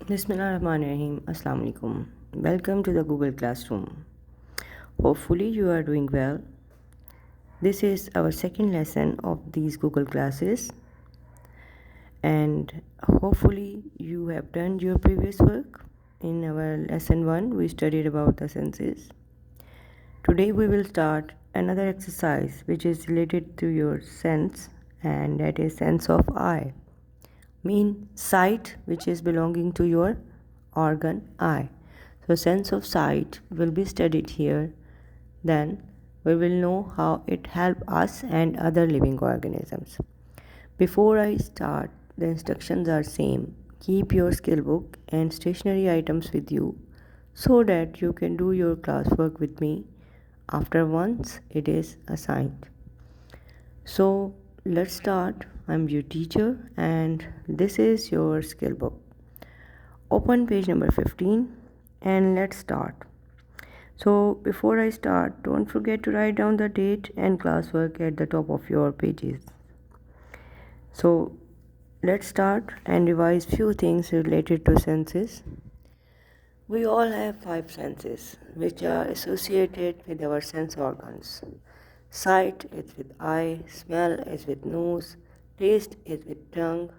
Bismillahirrahmanirrahim. Assalamu alaikum. Welcome to the Google Classroom. Hopefully you are doing well. This is our second lesson of these Google classes, and hopefully you have done your previous work. In our lesson 1 we studied about the senses. Today we will start another exercise which is related to your sense, and that is sense of eye. Mean sight, which is belonging to your organ eye. So sense of sight will be studied here. Then we will know how it helps us and other living organisms. Before I start, the instructions are same. Keep your skill book and stationery items with you so that you can do your classwork with me after once it is assigned. So let's start. I'm your teacher and this is your skill book. Open page number 15 and let's start. So before I start, don't forget to write down the date and classwork at the top of your pages. So let's start and revise few things related to senses. We all have 5 senses which are associated with our sense organs. Sight is with eye, smell is with nose, taste is with tongue,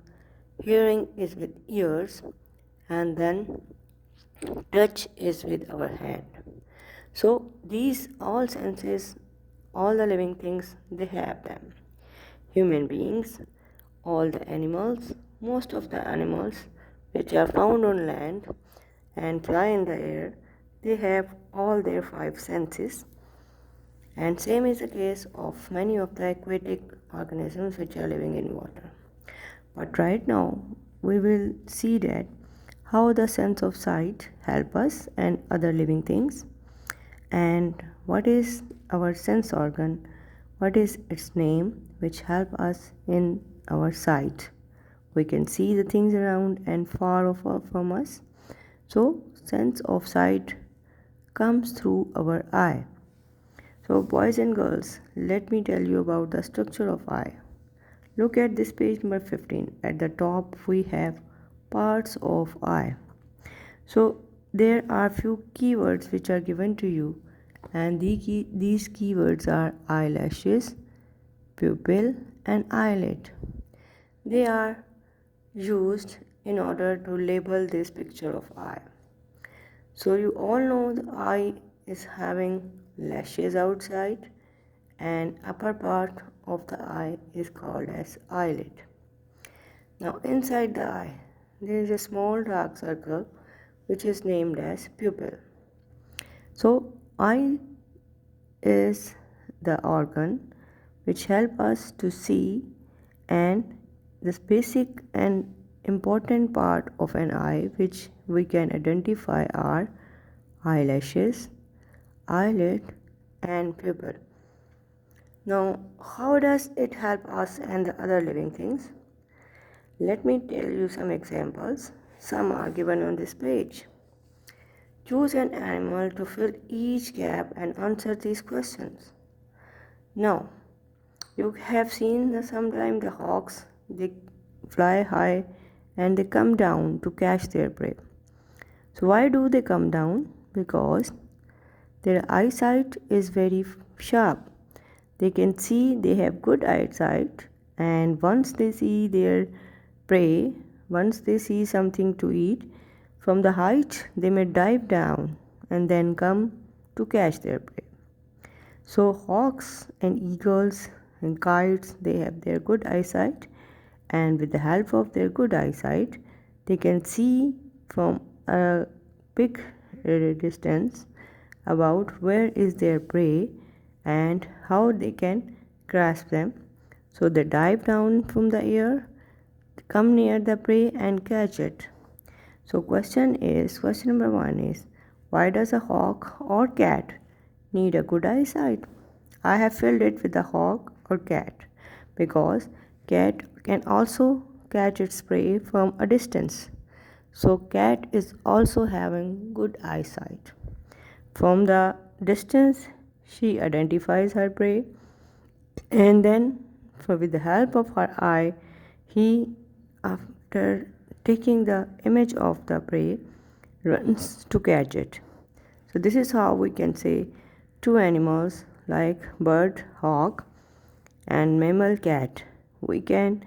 hearing is with ears, and then touch is with our hand. So these all senses, all the living things, they have them. Human beings, all the animals, most of the animals which are found on land and fly in the air, they have all their 5 senses. And same is the case of many of the aquatic organisms which are living in water. But right now we will see that how the sense of sight help us and other living things, and what is our sense organ, what is its name which help us in our sight. We can see the things around and far off from us. So sense of sight comes through our eye. So boys and girls, let me tell you about the structure of eye. Look at this page number 15. At the top we have parts of eye. So there are few keywords which are given to you, and these keywords are eyelashes, pupil and eyelid. They are used in order to label this picture of eye. So you all know the eye is having lashes outside, and upper part of the eye is called as eyelid. Now inside the eye there is a small dark circle which is named as pupil. So eye is the organ which help us to see, and this basic and important part of an eye which we can identify are eyelashes, eyelid and pupil. Now how does it help us and the other living things? Let me tell you some examples. Some are given on this page. Choose an animal to fill each gap and answer these questions. Now you have seen that sometimes the hawks, they fly high and they come down to catch their prey. So why do they come down? Because their eyesight is very sharp. They can see, they have good eyesight, and once they see their prey, once they see something to eat, from the height they may dive down and then come to catch their prey. So hawks and eagles and kites, they have their good eyesight, and with the help of their good eyesight they can see from a big distance about where is their prey and how they can grasp them. So they dive down from the air, come near the prey and catch it. So question number 1 is, why does a hawk or cat need a good eyesight? I have filled it with a hawk or cat because cat can also catch its prey from a distance. So cat is also having good eyesight. From the distance she identifies her prey, and then with the help of her eye he, after taking the image of the prey, runs to catch it. So this is how we can say two animals like bird, hawk, and mammal, cat. We can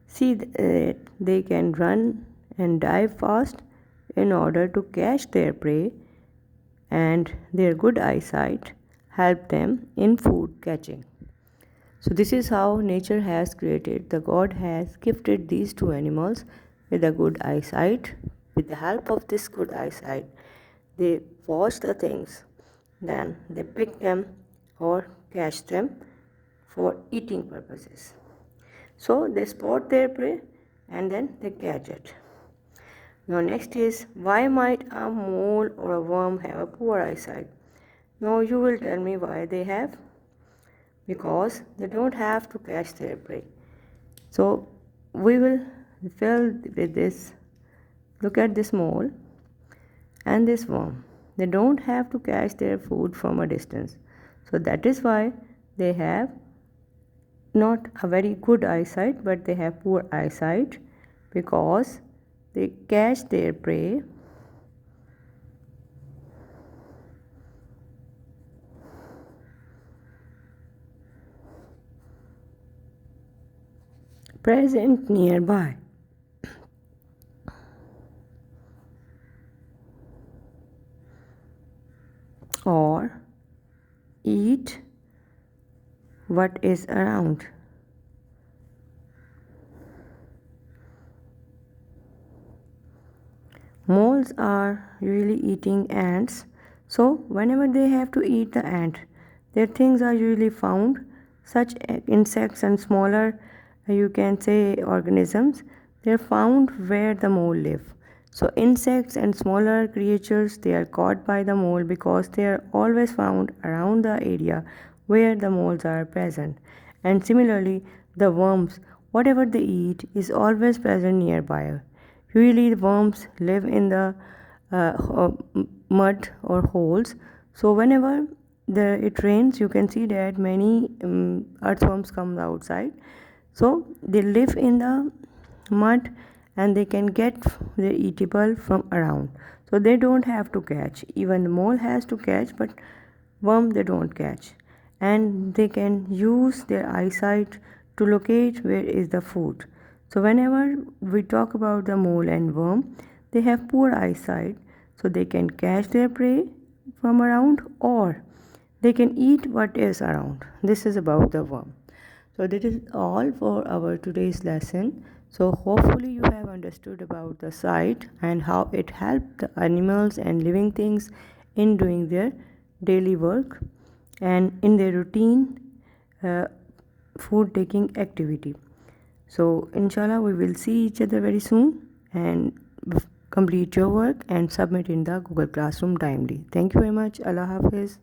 see that they can run and dive fast in order to catch their prey, and their good eyesight help them in food catching. So this is how nature has created. The God has gifted these two animals with a good eyesight. With the help of this good eyesight, they watch the things, then they pick them or catch them for eating purposes. So they spot their prey and then they catch it. Now next is, why might a mole or a worm have a poor eyesight? Now you will tell me why they have. Because they don't have to catch their prey. So we will fill with this. Look at this mole and this worm. They don't have to catch their food from a distance. So that is why they have not a very good eyesight, but they have poor eyesight, because they catch their prey present nearby. Or eat what is around. Moles are usually eating ants, so whenever they have to eat the ant, their things are usually found. Such insects and smaller, you can say, organisms, they are found where the mole live. So insects and smaller creatures, they are caught by the mole because they are always found around the area where the moles are present. And similarly, the worms, whatever they eat is always present nearby. Usually, the worms live in the mud or holes. So whenever it rains, you can see that many earthworms come outside. So they live in the mud and they can get their eatable from around. So they don't have to catch. Even the mole has to catch, but worm they don't catch. And they can use their eyesight to locate where is the food. So whenever we talk about the mole and worm, they have poor eyesight, so they can catch their prey from around, or they can eat what is around. This is about the worm. So that is all for our today's lesson. So hopefully you have understood about the sight and how it helped the animals and living things in doing their daily work and in their routine food taking activity. So inshallah we will see each other very soon, and complete your work and submit in the Google Classroom timely. Thank you very much. Allah Hafiz.